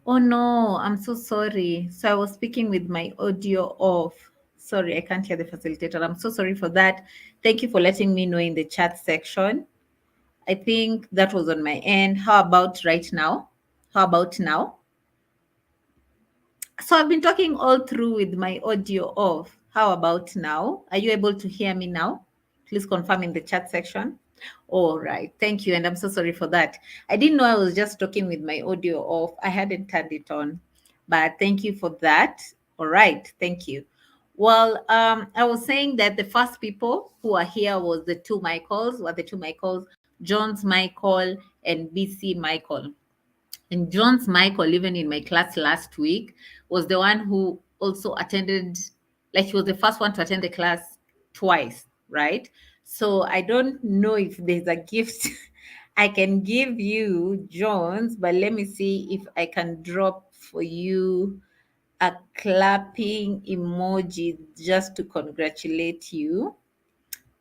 Oh no, I'm so sorry. So I was speaking with my audio off. Sorry, I can't hear the facilitator. I'm so sorry for that. Thank you for letting me know in the chat section. I think that was on my end. How about right now? How about now? So I've been talking all through with my audio off. How about now? Are you able to hear me now? Please confirm in the chat section. All right. Thank you. And I'm so sorry for that. I didn't know I was just talking with my audio off. I hadn't turned it on. But thank you for that. All right. Thank you. Well, I was saying that the first people who are here was the two Michaels, were the two Michaels, John's Michael and BC Michael. And John's Michael, even in my class last week, was the one who also attended, like he was the first one to attend the class twice, right? So I don't know if there's a gift I can give you, Jones, but let me see if I can drop for you a clapping emoji just to congratulate you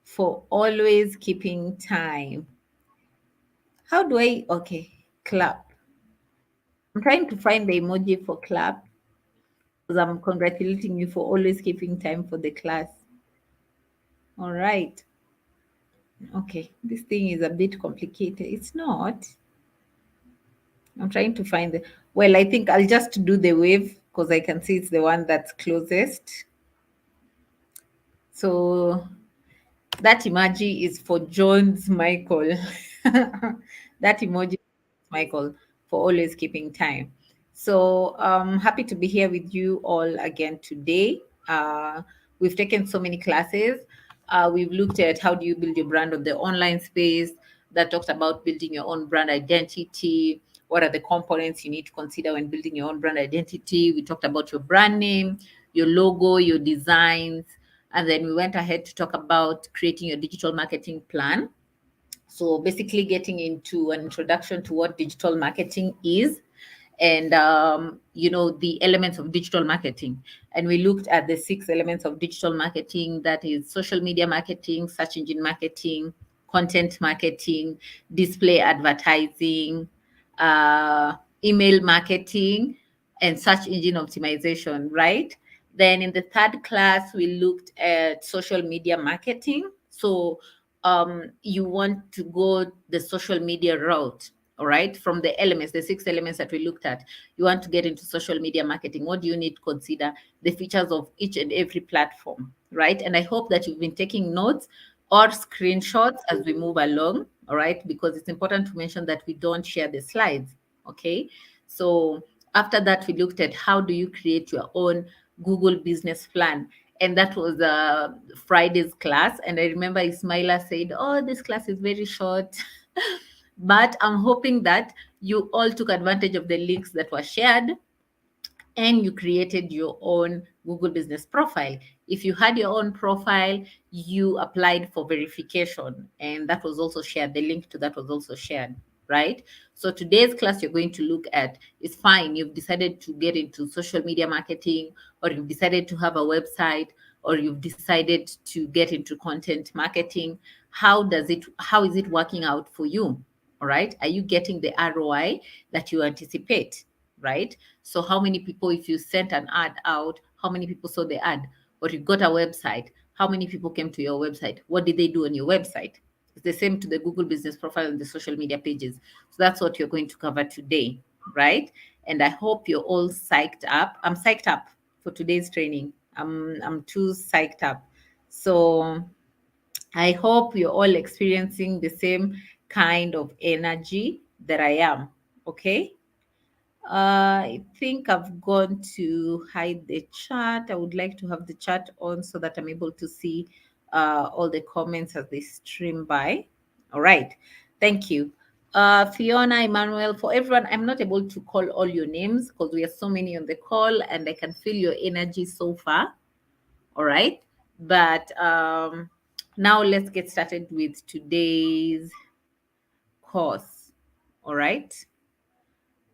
for always keeping time. How do I? Okay, clap. I'm trying to find the emoji for clap because I'm congratulating you for always keeping time for the class. All right. Okay. This thing is a bit complicated. It's not. I'm trying to find the. Well, I think I'll just do the wave because I can see it's the one that's closest. So that emoji is for Jones Michael. That emoji is Michael for always keeping time. So happy to be here with you all again today. We've taken so many classes. We've looked at how do you build your brand on the online space. That talked about building your own brand identity. What are the components you need to consider when building your own brand identity? We talked about your brand name, your logo, your designs, and then we went ahead to talk about creating your digital marketing plan. So basically getting into an introduction to what digital marketing is and the elements of digital marketing. And we looked at the 6 elements of digital marketing, that is social media marketing, search engine marketing, content marketing, display advertising, email marketing, and search engine optimization, right? Then in the third class, we looked at social media marketing. So you want to go the social media route, all right, from the elements, the 6 elements that we looked at. You want to get into social media marketing. What do you need to consider? The features of each and every platform, right? And I hope that you've been taking notes or screenshots as we move along, all right, because it's important to mention that we don't share the slides, okay? So after that, we looked at how do you create your own Google business plan. And that was Friday's class. And I remember Ismaila said, oh, this class is very short. But I'm hoping that you all took advantage of the links that were shared and you created your own Google business profile. If you had your own profile, you applied for verification, and that was also shared. The link to that was also shared, right? So today's class you're going to look at is fine. You've decided to get into social media marketing, or you've decided to have a website, or you've decided to get into content marketing. How is it working out for you? All right. Are you getting the ROI that you anticipate? Right? So how many people, if you sent an ad out, how many people saw the ad? Or you got a website, how many people came to your website? What did they do on your website? It's the same to the Google business profile and the social media pages. So that's what you're going to cover today, right? And I hope you're all psyched up. I'm psyched up for today's training. I'm too psyched up. So I hope you're all experiencing the same kind of energy that I am. Okay. I think I've gone to hide the chat. I would like to have the chat on so that I'm able to see all the comments as they stream by. All right. Thank you. Fiona, Emmanuel, for everyone, I'm not able to call all your names because we are so many on the call and I can feel your energy so far. All right. But now let's get started with today's course. All right.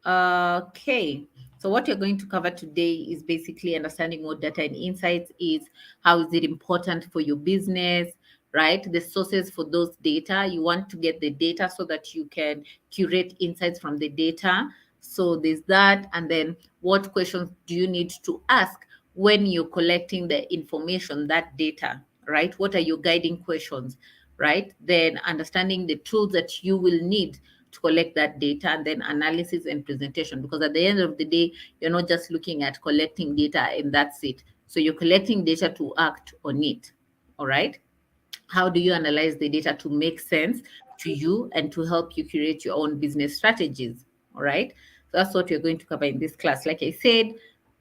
Okay, so what you're going to cover today is basically understanding what data and insights is, how is it important for your business, right? The sources for those data. You want to get the data so that you can curate insights from the data. So there's that. And then what questions do you need to ask when you're collecting the information, that data, right? What are your guiding questions, right? Then understanding the tools that you will need to collect that data, and then analysis and presentation. Because at the end of the day, you're not just looking at collecting data and that's it. So you're collecting data to act on it. All right. How do you analyze the data to make sense to you and to help you create your own business strategies? All right. So that's what we're going to cover in this class. Like I said,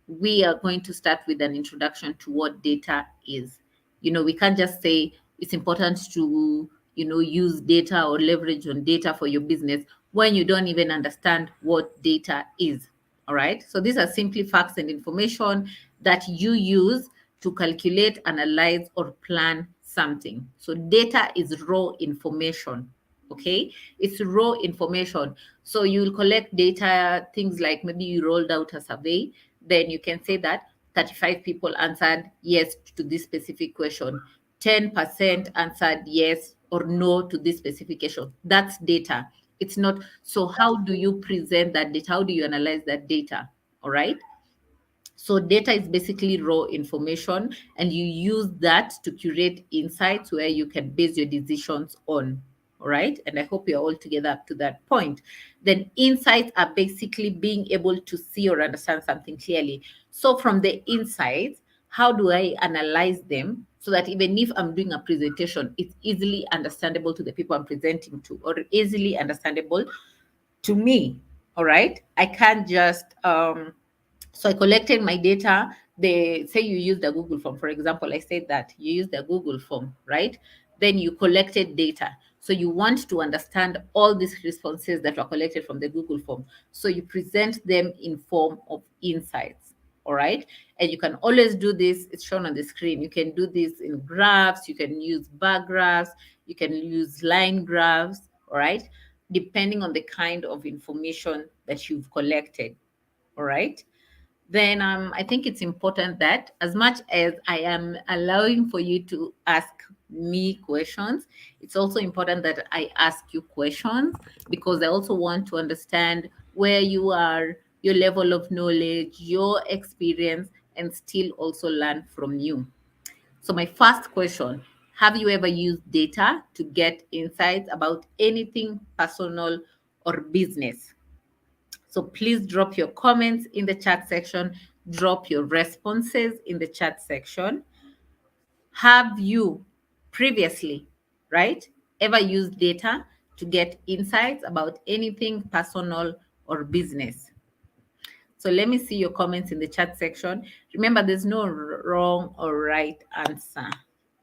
we are going to start with an introduction to what data is. We can't just say it's important to, use data or leverage on data for your business when you don't even understand what data is. All right. So these are simply facts and information that you use to calculate, analyze, or plan something. So data is raw information. Okay. It's raw information. So you'll collect data, things like maybe you rolled out a survey, then you can say that 35 people answered yes to this specific question. 10% answered yes or no to this specification. That's data. It's not. So how do you present that data? How do you analyze that data? All right. So data is basically raw information, and you use that to curate insights where you can base your decisions on. All right. And I hope you're all together up to that point. Then insights are basically being able to see or understand something clearly. So from the insights, how do I analyze them so that even if I'm doing a presentation, it's easily understandable to the people I'm presenting to, or easily understandable to me. All right. I can't just so I collected my data. They say you used a Google form. For example, I said that you used a Google form, right? Then you collected data. So you want to understand all these responses that were collected from the Google form. So you present them in form of insights. All right. And you can always do this. It's shown on the screen. You can do this in graphs. You can use bar graphs. You can use line graphs. All right. Depending on the kind of information that you've collected. All right. Then I think it's important that as much as I am allowing for you to ask me questions, it's also important that I ask you questions, because I also want to understand where you are, your level of knowledge, your experience, and still also learn from you. So my first question, have you ever used data to get insights about anything personal or business? So please drop your comments in the chat section, drop your responses in the chat section. Have you previously, right, ever used data to get insights about anything personal or business? So let me see your comments in the chat section. Remember, there's no wrong or right answer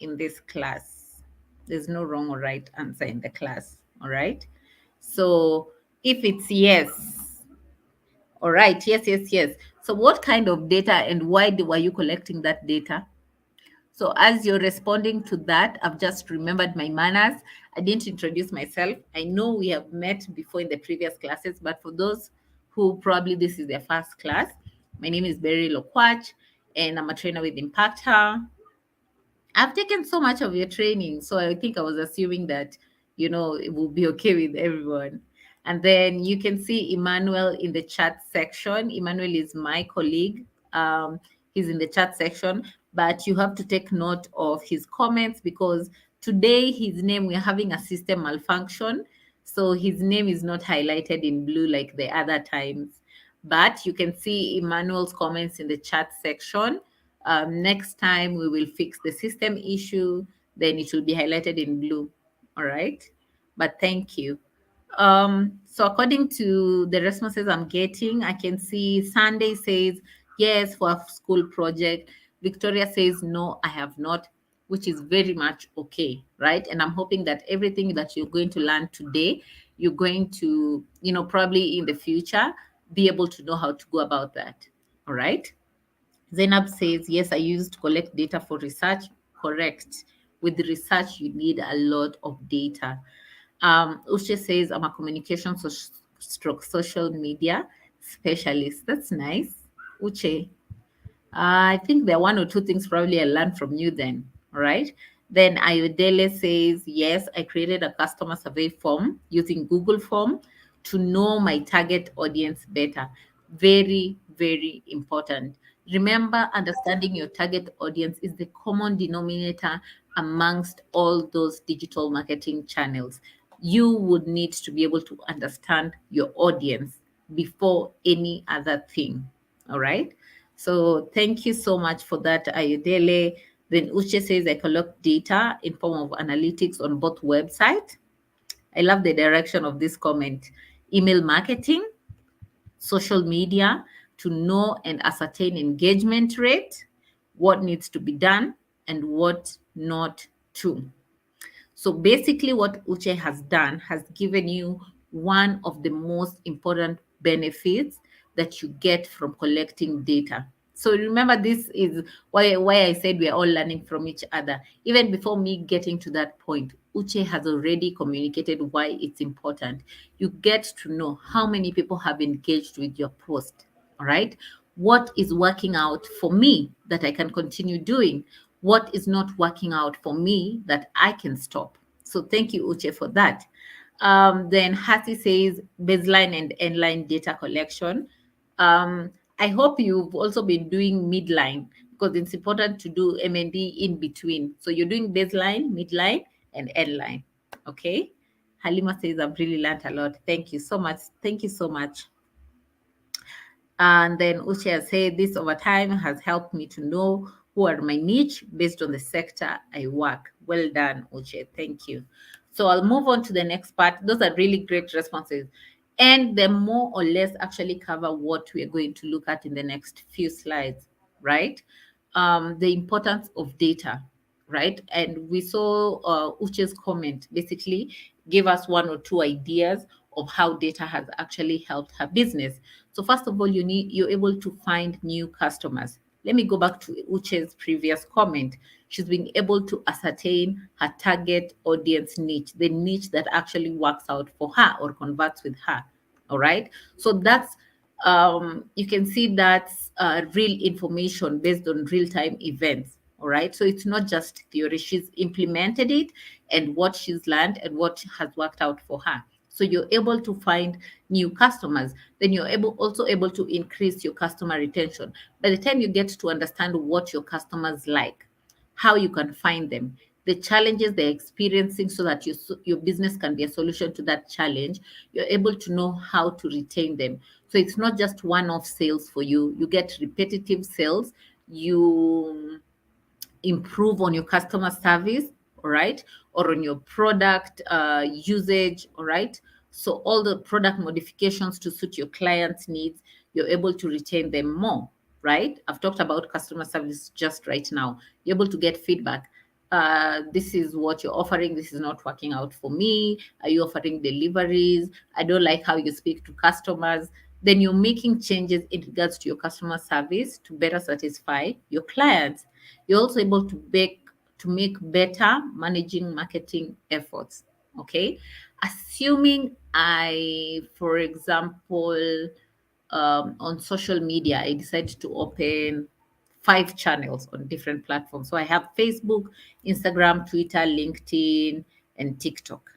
in this class. There's no wrong or right answer in the class. All right. So if it's yes, all right. Yes, yes, yes. So what kind of data and why were you collecting that data? So as you're responding to that, I've just remembered my manners. I didn't introduce myself. I know we have met before in the previous classes, but for those who probably this is their first class, my name is Berry Lokwach, and I'm a trainer with Impactor. I've taken so much of your training, so I think I was assuming that, it will be okay with everyone. And then you can see Emmanuel in the chat section. Emmanuel is my colleague. He's in the chat section, but you have to take note of his comments, because today his name, we're having a system malfunction. So his name is not highlighted in blue like the other times. But you can see Emmanuel's comments in the chat section. Next time we will fix the system issue, then it will be highlighted in blue. All right. But thank you. So according to the responses I'm getting, I can see Sunday says yes for a school project. Victoria says no, I have not, which is very much okay, right? And I'm hoping that everything that you're going to learn today, you're going to, probably in the future, be able to know how to go about that. All right. Zainab says, yes, I used to collect data for research. Correct. With research, you need a lot of data. Ushe says, I'm a communication stroke social media specialist. That's nice. Uche, I think there are one or two things probably I learned from you then. All right. Then Ayodele says, yes, I created a customer survey form using Google Form to know my target audience better. Very, very important. Remember, understanding your target audience is the common denominator amongst all those digital marketing channels. You would need to be able to understand your audience before any other thing. All right. So thank you so much for that, Ayodele. Then Uche says I collect data in form of analytics on both websites. I love the direction of this comment. Email marketing, social media to know and ascertain engagement rate, what needs to be done, and what not to. So basically, what Uche has done has given you one of the most important benefits that you get from collecting data. So remember, this is why I said we are all learning from each other. Even before me getting to that point, Uche has already communicated why it's important. You get to know how many people have engaged with your post. All right. What is working out for me that I can continue doing? What is not working out for me that I can stop? So thank you, Uche, for that. Then Hasi says baseline and endline data collection. I hope you've also been doing midline because it's important to do M&D in between. So you're doing baseline, midline, and endline. Okay. Halima says I've really learned a lot. Thank you so much. Thank you so much. And then Uche said, this over time has helped me to know who are my niche based on the sector I work. Well done, Uche. Thank you. So I'll move on to the next part. Those are really great responses. And they more or less actually cover what we are going to look at in the next few slides, right? The importance of data, right? And we saw Uche's comment basically gave us one or two ideas of how data has actually helped her business. So first of all, you're able to find new customers. Let me go back to Uche's previous comment. She's been able to ascertain her target audience niche, the niche that actually works out for her or converts with her. All right. So that's you can see that's real information based on real-time events. All right. So it's not just theory. She's implemented it and what she's learned and what has worked out for her. So you're able to find new customers. Then you're also able to increase your customer retention. By the time you get to understand what your customers like, how you can find them, the challenges they're experiencing, so that your business can be a solution to that challenge, you're able to know how to retain them. So it's not just one-off sales for you. You get repetitive sales. You improve on your customer service, all right, or on your product usage, all right. So all the product modifications to suit your clients' needs, you're able to retain them more, right? I've talked about customer service just right now. You're able to get feedback. This is what you're offering. This is not working out for me. Are you offering deliveries? I don't like how you speak to customers. Then you're making changes in regards to your customer service to better satisfy your clients. You're also able to make better managing marketing efforts. Okay. Assuming for example, on social media, I decided to open 5 channels on different platforms. So I have Facebook, Instagram, Twitter, LinkedIn, and TikTok.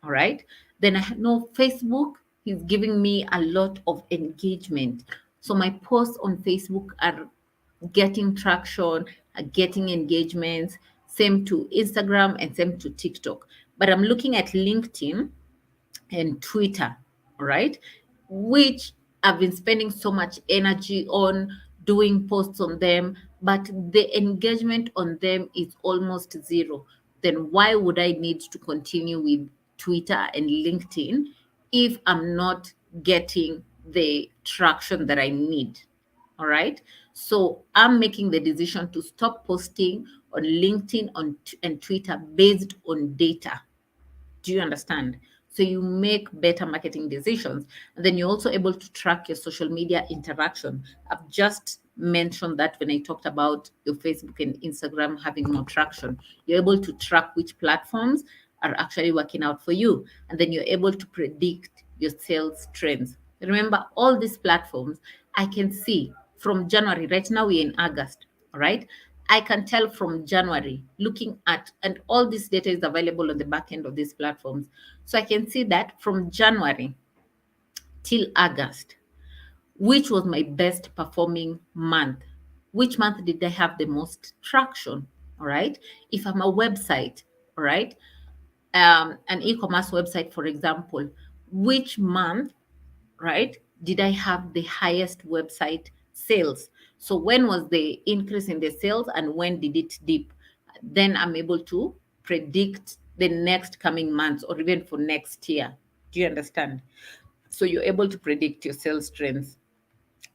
All right. Then I know Facebook is giving me a lot of engagement. So my posts on Facebook are getting traction, getting engagements, same to Instagram and same to TikTok. But I'm looking at LinkedIn and Twitter, right? Which I've been spending so much energy on doing posts on them, but the engagement on them is almost zero. Then why would I need to continue with Twitter and LinkedIn if I'm not getting the traction that I need? All right. So I'm making the decision to stop posting on LinkedIn and Twitter based on data. Do you understand? So you make better marketing decisions. And then you're also able to track your social media interaction. I've just mentioned that when I talked about your Facebook and Instagram having more traction. You're able to track which platforms are actually working out for you. And then you're able to predict your sales trends. Remember, all these platforms, I can see from January, right now we're in August, all right? I can tell from January, looking at, and all this data is available on the back end of these platforms. So I can see that from January, till August, which was my best performing month? Which month did I have the most traction? All right. If I'm a website, all right, an e-commerce website, for example, which month, right, did I have the highest website sales? So when was the increase in the sales and when did it dip? Then I'm able to predict the next coming months or even for next year. Do you understand? So you're able to predict your sales trends.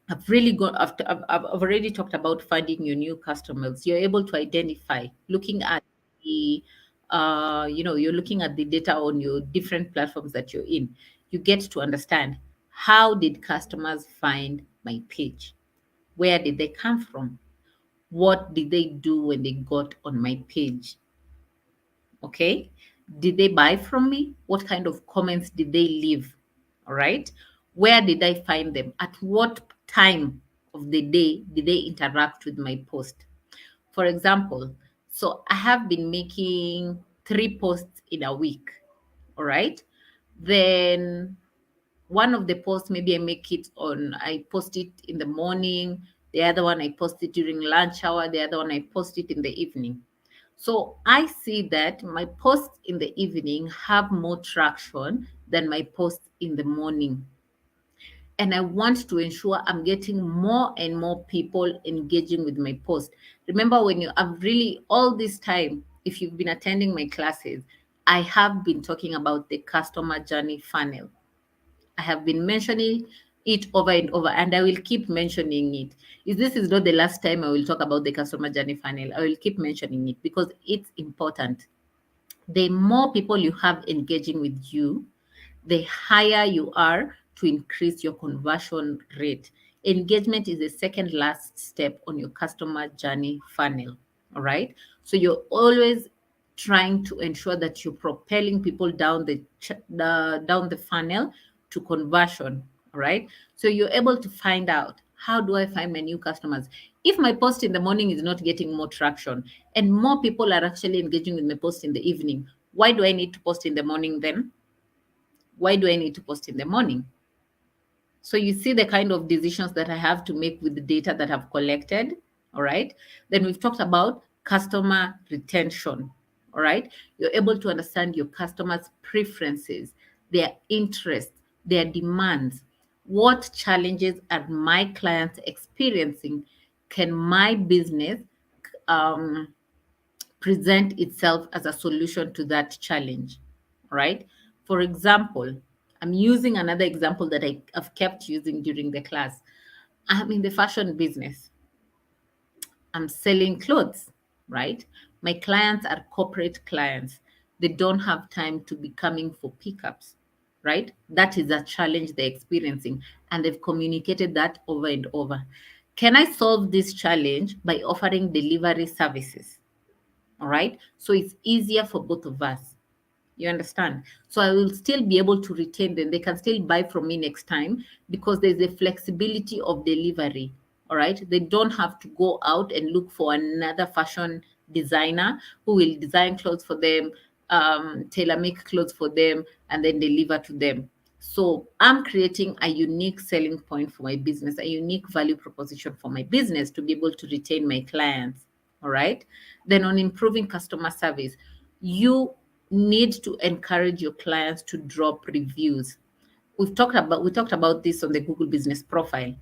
I've really got after I've already talked about finding your new customers. You're able to identify looking at the you're looking at the data on your different platforms that you're in. You get to understand how did customers find my page? Where did they come from? What did they do when they got on my page? Okay. Did they buy from me? What kind of comments did they leave? All right. Where did I find them? At what time of the day did they interact with my post? For example, so I have been making 3 posts in a week. All right. Then one of the posts, maybe I post it in the morning. The other one I post it during lunch hour. The other one I post it in the evening. So I see that my posts in the evening have more traction than my posts in the morning. And I want to ensure I'm getting more and more people engaging with my post. Remember, when you have really all this time, if you've been attending my classes, I have been talking about the customer journey funnel. I have been mentioning it over and over, and I will keep mentioning it. If this is not the last time I will talk about the customer journey funnel, I will keep mentioning it because it's important. The more people you have engaging with you, the higher you are to increase your conversion rate. Engagement is the second last step on your customer journey funnel. All right. So you're always trying to ensure that you're propelling people down the funnel to conversion. All right. So you're able to find out, how do I find my new customers? If my post in the morning is not getting more traction and more people are actually engaging with my post in the evening, why do I need to post in the morning then? Why do I need to post in the morning? So you see the kind of decisions that I have to make with the data that I've collected. All right. Then we've talked about customer retention. All right. You're able to understand your customers' preferences, their interests, their demands. What challenges are my clients experiencing? Can my business um, present itself as a solution to that challenge, right? For example, I'm using another example that have kept using during the class. I'm in the fashion business. I'm selling clothes, right? My clients are corporate clients. They don't have time to be coming for pickups, right? That is a challenge they're experiencing, and they've communicated that over and over. Can I solve this challenge by offering delivery services? All right. So it's easier for both of us. You understand? So I will still be able to retain them. They can still buy from me next time because there's a flexibility of delivery. All right. They don't have to go out and look for another fashion designer who will design clothes for them, tailor make clothes for them, and then deliver to them. So I'm creating a unique selling point for my business, a unique value proposition for my business to be able to retain my clients. All right. Then on improving customer service, you need to encourage your clients to drop reviews. We talked about this on the Google Business Profile.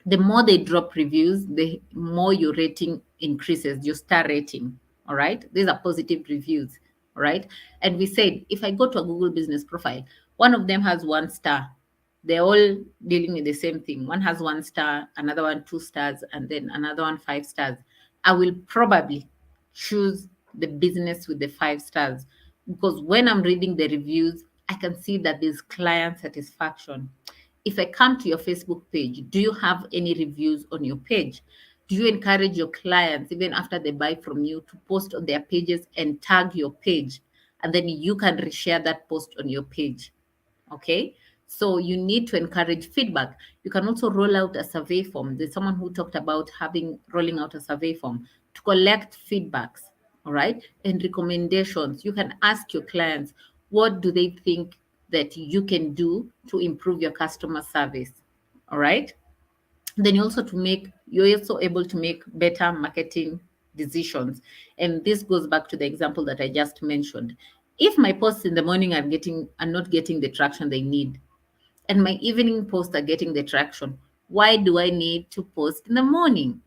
The more they drop reviews, the more your rating increases, your star rating. All right. These are positive reviews. All right. And we said, if I go to a Google Business Profile, one of them has 1 star. They're all dealing with the same thing. One has 1 star, another one 2 stars, and then another one 5 stars. I will probably choose the business with the 5 stars because when I'm reading the reviews, I can see that there's client satisfaction. If I come to your Facebook page, do you have any reviews on your page? Do you encourage your clients, even after they buy from you, to post on their pages and tag your page? And then you can reshare that post on your page. Okay. So you need to encourage feedback. You can also roll out a survey form. There's someone who talked about rolling out a survey form to collect feedbacks. All right. And recommendations. You can ask your clients, what do they think? that you can do to improve your customer service. All right. Then you're also able to make better marketing decisions. And this goes back to the example that I just mentioned. If my posts in the morning are not getting the traction they need, and my evening posts are getting the traction, why do I need to post in the morning?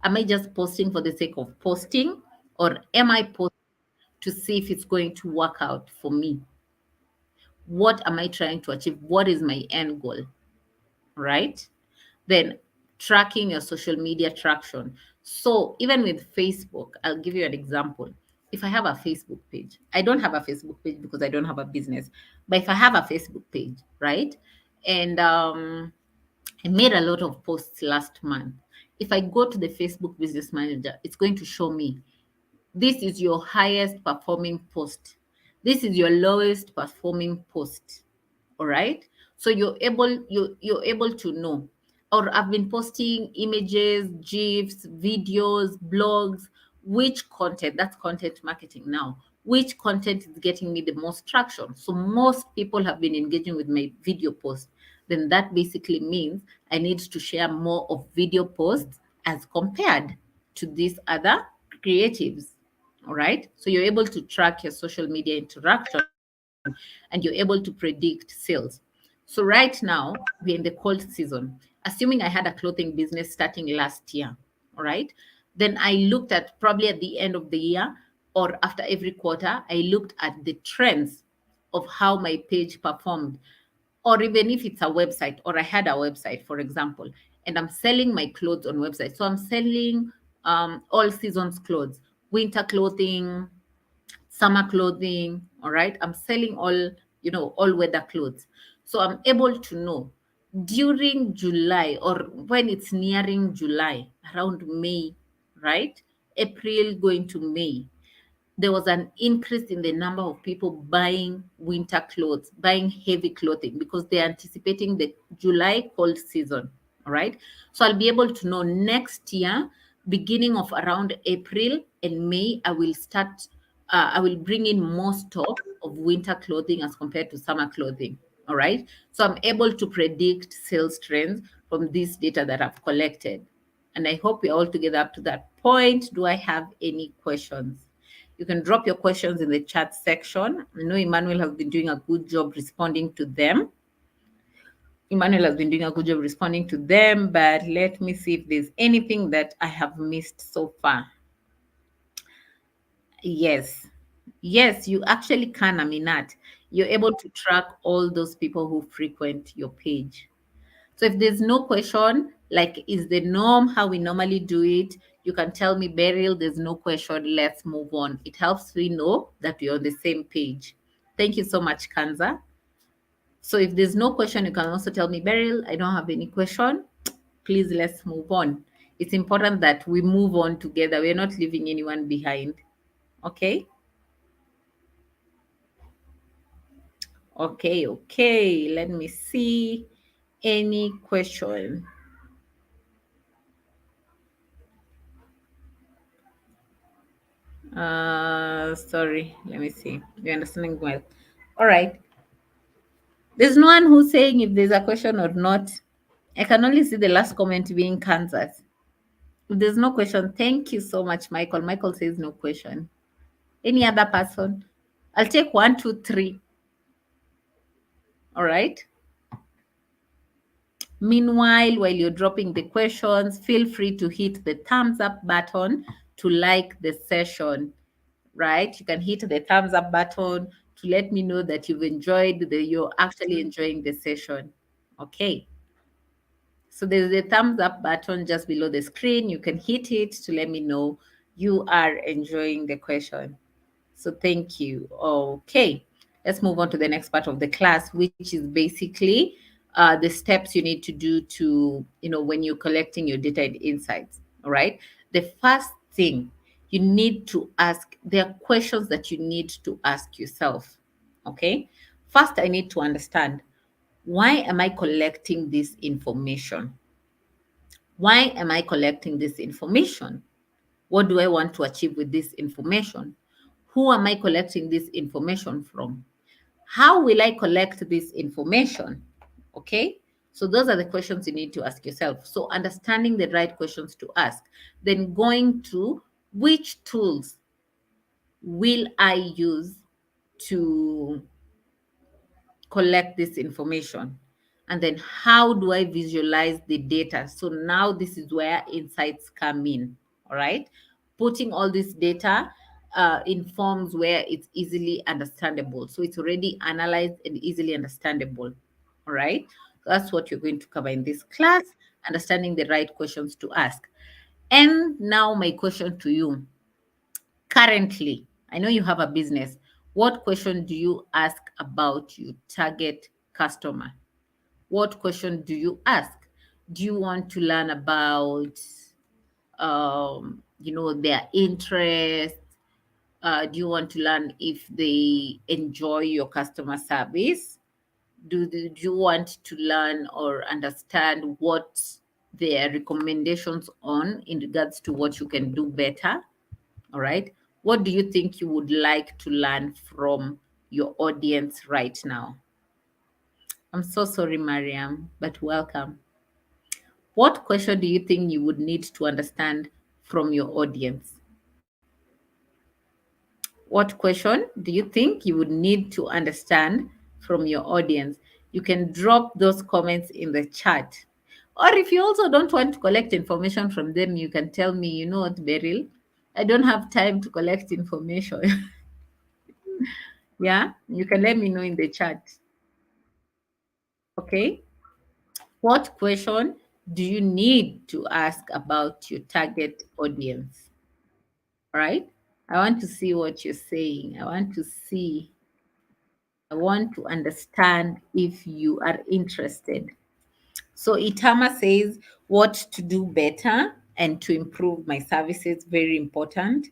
Am I just posting for the sake of posting, or am I posting to see if it's going to work out for me? What am I trying to achieve? What is my end goal? Right? Then tracking your social media traction. So even with Facebook, I'll give you an example. If I have a Facebook page, I don't have a Facebook page because I don't have a business. But if I have a Facebook page, right? And I made a lot of posts last month. If I go to the Facebook Business Manager, it's going to show me this is your highest performing post. This is your lowest performing post. All right. So you're able to know. Or I've been posting images, GIFs, videos, blogs, which content, that's content marketing now. Which content is getting me the most traction? So most people have been engaging with my video posts. Then that basically means I need to share more of video posts as compared to these other creatives. All right. So you're able to track your social media interaction and you're able to predict sales. So right now, we're in the cold season. Assuming I had a clothing business starting last year, all right, then I looked at probably at the end of the year or after every quarter, I looked at the trends of how my page performed. Or even if it's a website, or I had a website, for example, and I'm selling my clothes on website. So I'm selling all seasons clothes, winter clothing, summer clothing. All right. I'm selling all weather clothes. So I'm able to know during July, or when it's nearing July, around May, right? April going to May, there was an increase in the number of people buying winter clothes, buying heavy clothing because they're anticipating the July cold season. All right. So I'll be able to know next year, beginning of around April and May, I will bring in more stock of winter clothing as compared to summer clothing. All right. So I'm able to predict sales trends from this data that I've collected. And I hope we're all together up to that point. Do I have any questions? You can drop your questions in the chat section. I know Emmanuel has been doing a good job responding to them. But let me see if there's anything that I have missed so far. Yes. Yes, you actually can, Aminat. You're able to track all those people who frequent your page. So if there's no question, like is the norm how we normally do it, you can tell me, Beryl, there's no question. Let's move on. It helps me know that we're on the same page. Thank you so much, Kanza. So if there's no question, you can also tell me, Beryl, I don't have any question. Please, let's move on. It's important that we move on together. We're not leaving anyone behind. Okay? Okay. Let me see. Any question? Sorry, let me see. You're understanding well. All right. There's no one who's saying if there's a question or not. I can only see the last comment being Kansas. If there's no question, thank you so much, Michael. Michael says no question. Any other person? I'll take 1, 2, 3. All right. Meanwhile, while you're dropping the questions, feel free to hit the thumbs up button to like the session, right? You can hit the thumbs up button to let me know that you're actually enjoying the session. Okay. So there's a thumbs up button just below the screen. You can hit it to let me know you are enjoying the question. So thank you. Okay, let's move on to the next part of the class, which is basically the steps you need to do to, when you're collecting your data and insights. All right. The first thing you need to ask, there are questions that you need to ask yourself. Okay. First, I need to understand, why am I collecting this information? Why am I collecting this information? What do I want to achieve with this information? Who am I collecting this information from? How will I collect this information? Okay. So those are the questions you need to ask yourself. So understanding the right questions to ask, then going to which tools will I use to collect this information? And then how do I visualize the data? So now this is where insights come in. All right. Putting all this data in forms where it's easily understandable. So it's already analyzed and easily understandable. All right. So that's what you're going to cover in this class, understanding the right questions to ask. And now, my question to you currently, I know you have a business. What question do you ask about your target customer? What question do you ask? Do you want to learn about, their interest? Do you want to learn if they enjoy your customer service? Do you want to learn or understand what their recommendations on in regards to what you can do better? All right. What do you think you would like to learn from your audience right now? I'm so sorry, Mariam, but welcome. What question do you think you would need to understand from your audience? What question do you think you would need to understand from your audience? You can drop those comments in the chat. Or if you also don't want to collect information from them, you can tell me, you know what, Beryl, I don't have time to collect information. Yeah, you can let me know in the chat. Okay. What question do you need to ask about your target audience? All right. I want to see what you're saying. I want to understand if you are interested. So Itama says what to do better and to improve my services, very important.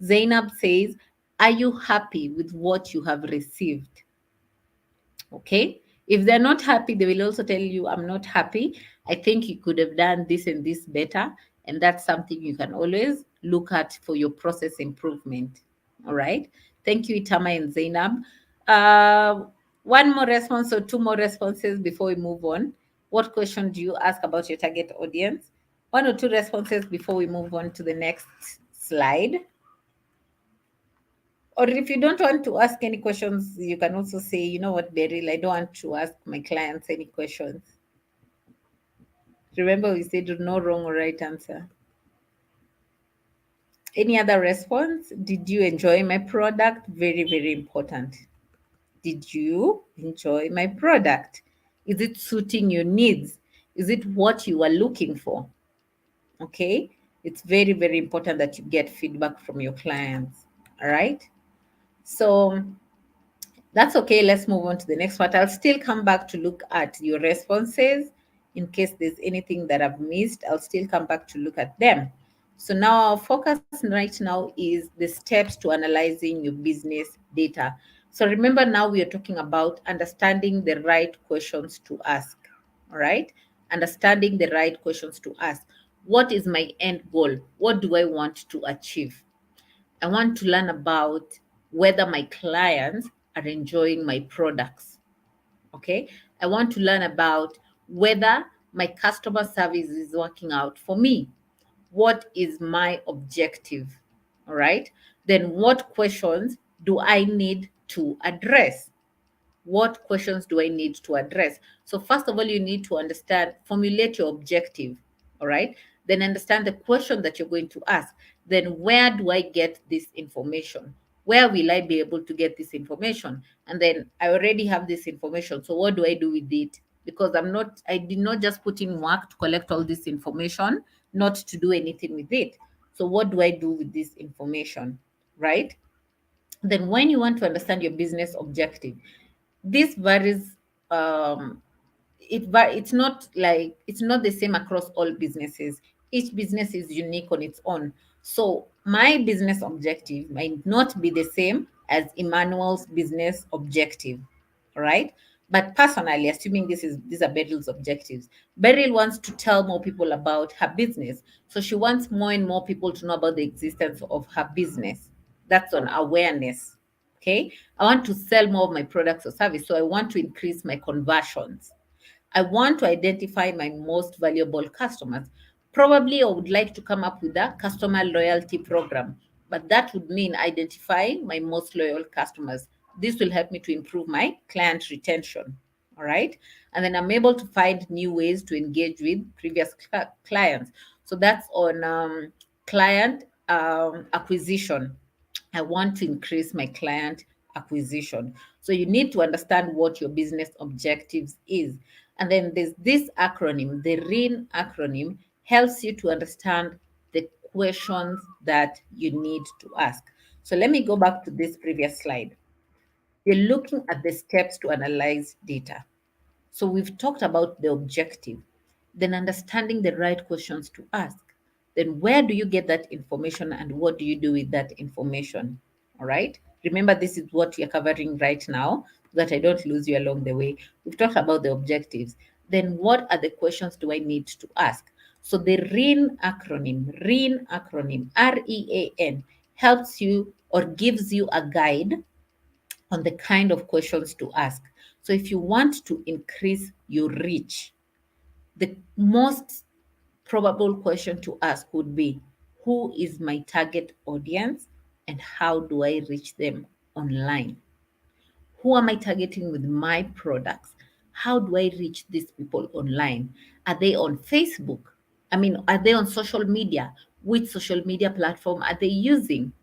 Zainab says, are you happy with what you have received? Okay. If they're not happy, they will also tell you, I'm not happy. I think you could have done this and this better. And that's something you can always look at for your process improvement. All right. Thank you, Itama and Zainab. Uh, one more response or two more responses before we move on. What question do you ask about your target audience? One or two responses before we move on to the next slide. Or if you don't want to ask any questions, you can also say, you know what, Beryl, I don't want to ask my clients any questions. Remember, we said no wrong or right answer. Any other response? Did you enjoy my product? Very, very important. Did you enjoy my product? Is it suiting your needs? Is it what you are looking for? Okay. It's very, very important that you get feedback from your clients. All right. So that's okay. Let's move on to the next part. I'll still come back to look at your responses in case there's anything that I've missed. I'll still come back to look at them. So now our focus right now is the steps to analyzing your business data. So remember now we are talking about understanding the right questions to ask. All right? Understanding the right questions to ask. What is my end goal? What do I want to achieve? I want to learn about whether my clients are enjoying my products. Okay. I want to learn about whether my customer service is working out for me. What is my objective? All right. Then what questions do I need to address? What questions do I need to address? So, first of all, you need to understand, formulate your objective. All right. Then understand the question that you're going to ask. Then, where do I get this information? Where will I be able to get this information? And then I already have this information. So, what do I do with it? Because I did not just put in work to collect all this information, not to do anything with it. So, what do I do with this information? Right? Then, when you want to understand your business objective, this varies. It's not like it's not the same across all businesses. Each business is unique on its own. So my business objective might not be the same as Emmanuel's business objective. All right. But personally, assuming these are Beryl's objectives, Beryl wants to tell more people about her business. So she wants more and more people to know about the existence of her business. That's on awareness. Okay. I want to sell more of my products or service. So I want to increase my conversions. I want to identify my most valuable customers. Probably I would like to come up with a customer loyalty program, but that would mean identifying my most loyal customers. This will help me to improve my client retention. All right. And then I'm able to find new ways to engage with previous clients. So that's on client acquisition. I want to increase my client acquisition. So you need to understand what your business objectives is. And then there's this acronym, the RIN acronym helps you to understand the questions that you need to ask. So let me go back to this previous slide. You're looking at the steps to analyze data. So we've talked about the objective, then understanding the right questions to ask. Then where do you get that information and what do you do with that information? All right. Remember, this is what you're covering right now so that I don't lose you along the way. We've talked about the objectives. Then what are the questions do I need to ask? So the REAN acronym, REAN, helps you or gives you a guide on the kind of questions to ask. So if you want to increase your reach, the most probable question to ask would be, who is my target audience and how do I reach them online? Who am I targeting with my products? How do I reach these people online? Are they on Facebook? I mean, are they on social media? Which social media platform are they using?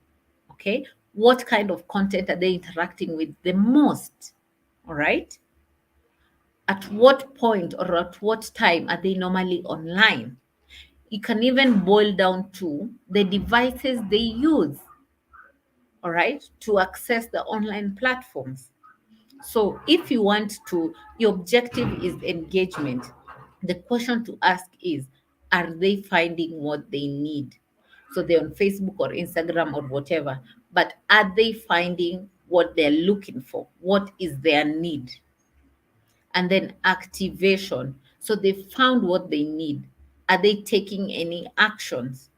Okay. What kind of content are they interacting with the most? All right. At what point or at what time are they normally online? You can even boil down to the devices they use, all right, to access the online platforms. So if you want to, your objective is engagement. The question to ask is, are they finding what they need? So they're on Facebook or Instagram or whatever, but are they finding what they're looking for? What is their need? And then activation. So they found what they need. Are they taking any actions?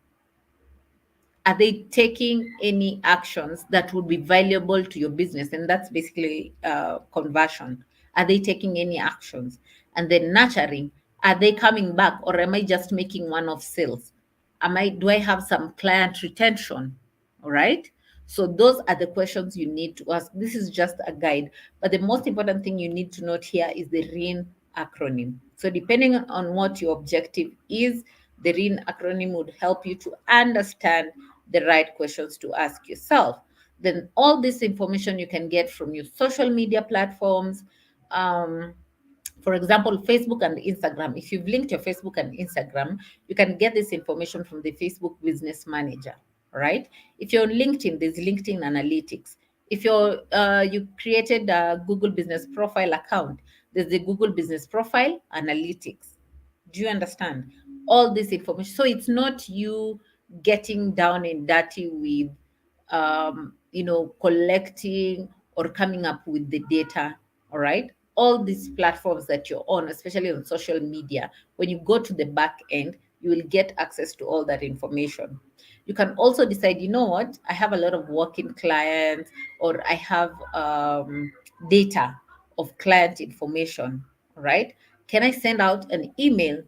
Are they taking any actions that would be valuable to your business? And that's basically conversion. Are they taking any actions? And then nurturing. Are they coming back, or am I just making one-off sales? Do I have some client retention? All right. So those are the questions you need to ask. This is just a guide, but the most important thing you need to note here is the RIN acronym. So depending on what your objective is, the RIN acronym would help you to understand the right questions to ask yourself. Then all this information you can get from your social media platforms. Um, for example, Facebook and Instagram. If you've linked your Facebook and Instagram, you can get this information from the Facebook Business Manager. All right. If you're on LinkedIn, there's LinkedIn Analytics. If you created a Google Business Profile account, there's the Google Business Profile Analytics. Do you understand? All this information. So it's not you getting down and dirty with collecting or coming up with the data. All right. All these platforms that you're on, especially on social media, when you go to the back end, you will get access to all that information. You can also decide, you know what, I have a lot of working clients, or I have data of client information, right? Can I send out an email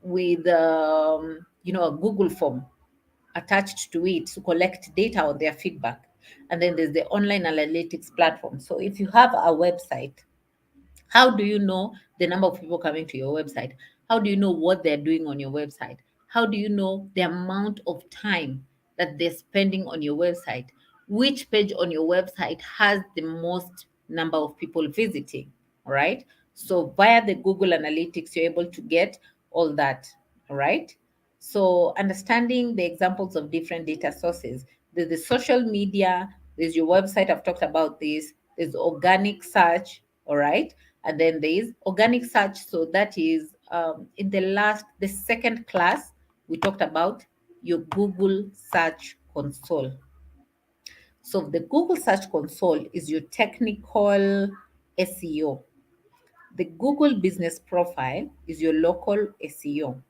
with a Google form attached to it to collect data on their feedback? And then there's the online analytics platform. So if you have a website, how do you know the number of people coming to your website? How do you know what they're doing on your website? How do you know the amount of time that they're spending on your website? Which page on your website has the most number of people visiting? All right. So via the Google Analytics, you're able to get all that. All right. So understanding the examples of different data sources. There's the social media, there's your website. I've talked about this. There's organic search. All right. And then there is organic search. So that is in the second class, we talked about your Google Search Console. So the Google Search Console is your technical SEO. The Google Business Profile is your local SEO.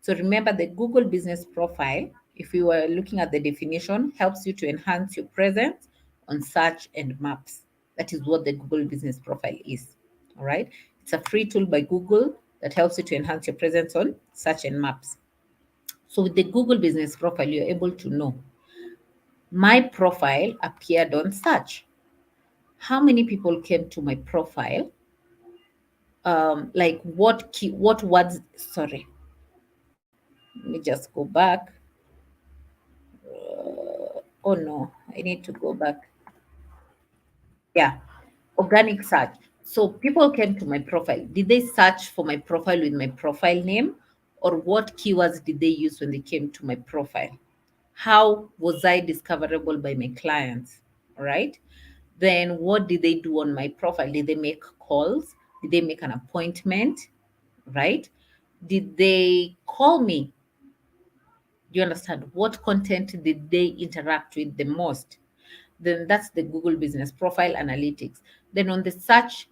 So remember, the Google Business Profile, if we were looking at the definition, helps you to enhance your presence on search and maps. That is what the Google Business Profile is. All right. It's a free tool by Google that helps you to enhance your presence on search and maps. So with the Google Business Profile, you're able to know my profile appeared on search. How many people came to my profile? Like what words? Sorry, let me just go back. Oh no, I need to go back. Yeah, organic search. So people came to my profile. Did they search for my profile with my profile name, or what keywords did they use when they came to my profile? How was I discoverable by my clients? All right. Then what did they do on my profile? Did they make calls? Did they make an appointment? Right? Did they call me? Do you understand? What content did they interact with the most? Then that's the Google Business Profile Analytics. Then on the search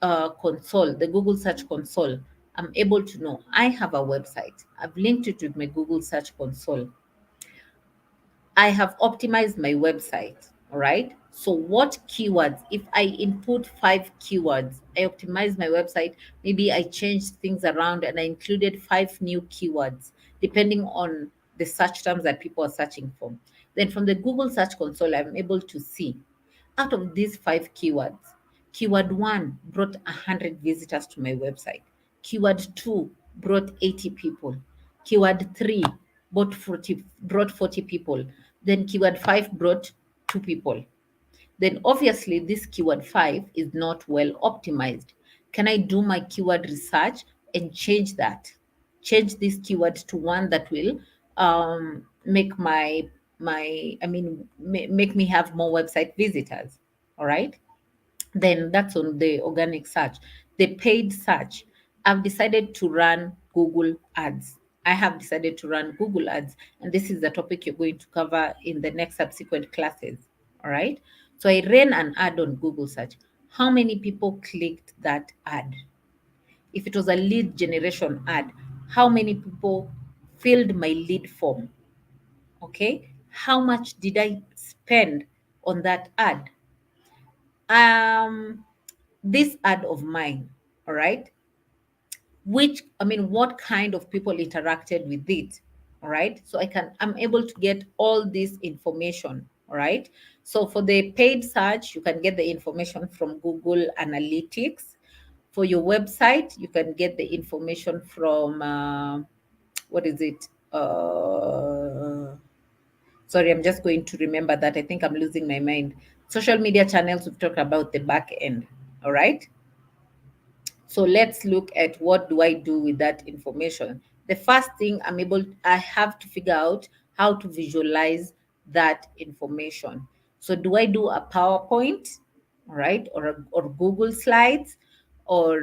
console, the Google Search Console, I'm able to know I have a website. I've linked it with my Google Search Console. I have optimized my website. All right. So, what keywords? If I input 5 keywords, I optimize my website. Maybe I changed things around and I included 5 new keywords, depending on the search terms that people are searching for. Then, from the Google Search Console, I'm able to see out of these 5 keywords, keyword one brought 100 visitors to my website. Keyword two brought 80 people. Keyword three brought 40 people. Then keyword five brought 2 people. Then obviously this keyword five is not well optimized. Can I do my keyword research and change that? Change this keyword to one that will make make me have more website visitors. All right. Then that's on the organic search. The paid search, I've decided to run Google Ads. I have decided to run Google Ads, and this is the topic you're going to cover in the next subsequent classes. All right. So I ran an ad on Google Search. How many people clicked that ad? If it was a lead generation ad, how many people filled my lead form? Okay. How much did I spend on that ad? Um, this ad of mine, all right, what kind of people interacted with it, all right, so I'm able to get all this information, all right. So for the paid search, you can get the information from Google Analytics. For your website, you can get the information from what is it sorry, I'm just going to remember that. I think I'm losing my mind. Social media channels, we've talked about the back end, all right. So let's look at what do I do with that information. The first thing I have to figure out how to visualize that information. So do I do a PowerPoint, all right, or Google Slides, or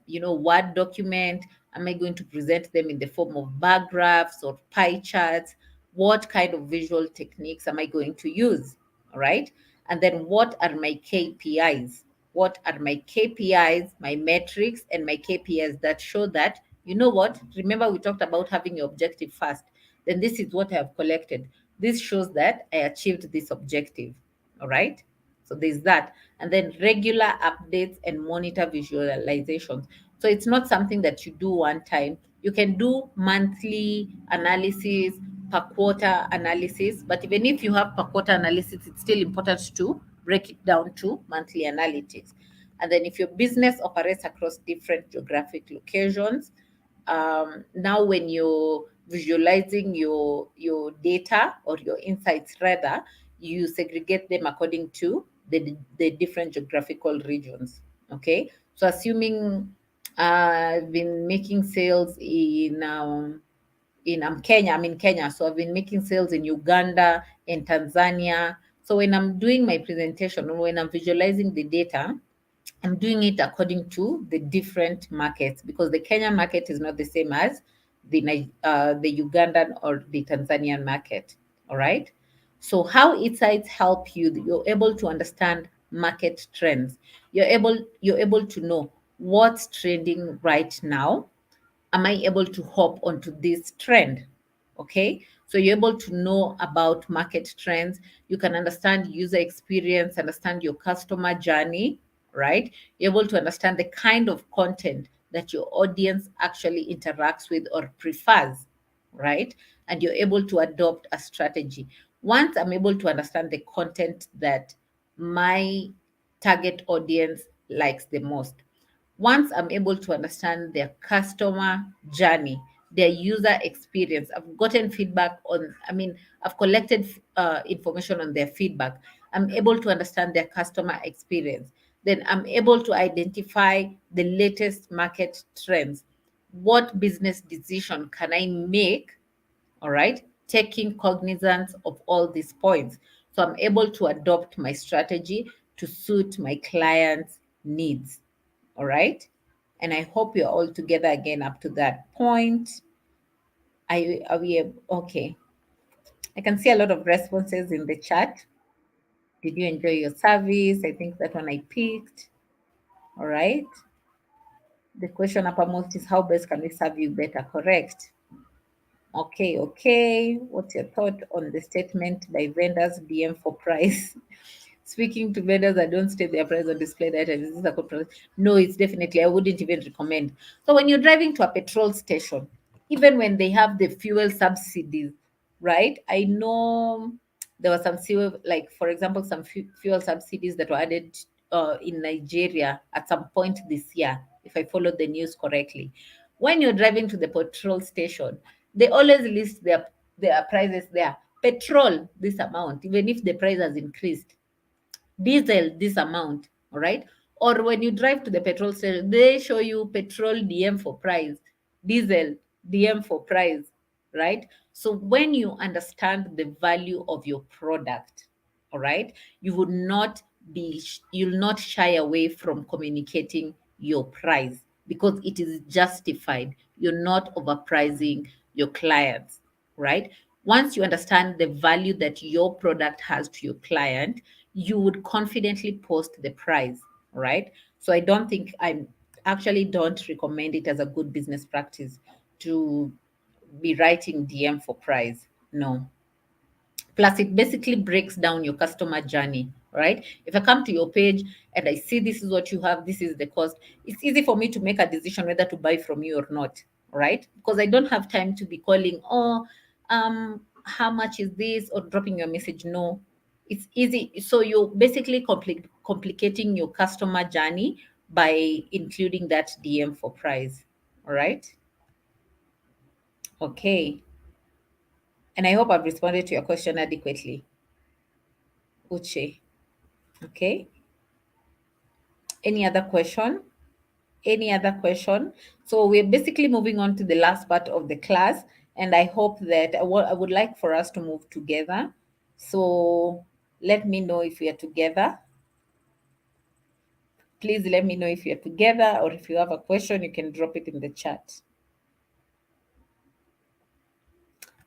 Word document? Am I going to present them in the form of bar graphs or pie charts? What kind of visual techniques am I going to use? All right. And then what are my KPIs? What are my KPIs, my metrics, and my KPIs that show that, you know what? Remember, we talked about having your objective first. Then this is what I have collected. This shows that I achieved this objective. All right. So there's that. And then regular updates and monitor visualizations. So it's not something that you do one time. You can do monthly analysis, per quarter analysis, but even if you have per quarter analysis, it's still important to break it down to monthly analytics. And then if your business operates across different geographic locations, now when you're visualizing your data or your insights rather, you segregate them according to the different geographical regions. Okay. So assuming I've been making sales in Kenya. I'm in Kenya, so I've been making sales in Uganda and Tanzania. So when I'm doing my presentation or when I'm visualizing the data, I'm doing it according to the different markets, because the Kenyan market is not the same as the Ugandan or the Tanzanian market. All right. So how insights help you? You're able to understand market trends. You're able to know what's trending right now. Am I able to hop onto this trend? Okay. So you're able to know about market trends. You can understand user experience, understand your customer journey, right? You're able to understand the kind of content that your audience actually interacts with or prefers, right? And you're able to adopt a strategy. Once I'm able to understand the content that my target audience likes the most, once I'm able to understand their customer journey, their user experience, I've gotten feedback on, I mean, I've collected information on their feedback. I'm able to understand their customer experience. Then I'm able to identify the latest market trends. What business decision can I make, all right, taking cognizance of all these points? So I'm able to adopt my strategy to suit my client's needs. All right. And I hope you're all together again up to that point. Are we okay? I can see a lot of responses in the chat. Did you enjoy your service? I think that one I picked. All right. The question uppermost is, how best can we serve you better? Correct. Okay, okay. What's your thought on the statement by vendors DM for price? Speaking to vendors that don't state their price on display items, is this a good price? No, it's definitely, I wouldn't even recommend. So when you're driving to a petrol station, even when they have the fuel subsidies, right? I know there was some fuel, like for example, some fuel subsidies that were added in Nigeria at some point this year, if I followed the news correctly. When you're driving to the petrol station, they always list their prices there. Petrol, this amount, even if the price has increased. Diesel, this amount, all right? Or when you drive to the petrol station, they show you petrol DM for price, diesel DM for price, right? So when you understand the value of your product, all right, you would not you'll not shy away from communicating your price because it is justified. You're not overpricing your clients, right? Once you understand the value that your product has to your client, you would confidently post the price, right? So I don't think, I actually don't recommend it as a good business practice to be writing DM for price. No. Plus, it basically breaks down your customer journey, right? If I come to your page and I see this is what you have, this is the cost, it's easy for me to make a decision whether to buy from you or not, right? Because I don't have time to be calling, how much is this, or dropping your message. No, it's easy. So you're basically complicating your customer journey by including that DM for price, all right? Okay. And I hope I've responded to your question adequately, Uche. Okay. Any other question? Any other question? So we're basically moving on to the last part of the class, and I hope that I would like for us to move together. So let me know if we are together. Please let me know if you're together, or if you have a question, you can drop it in the chat.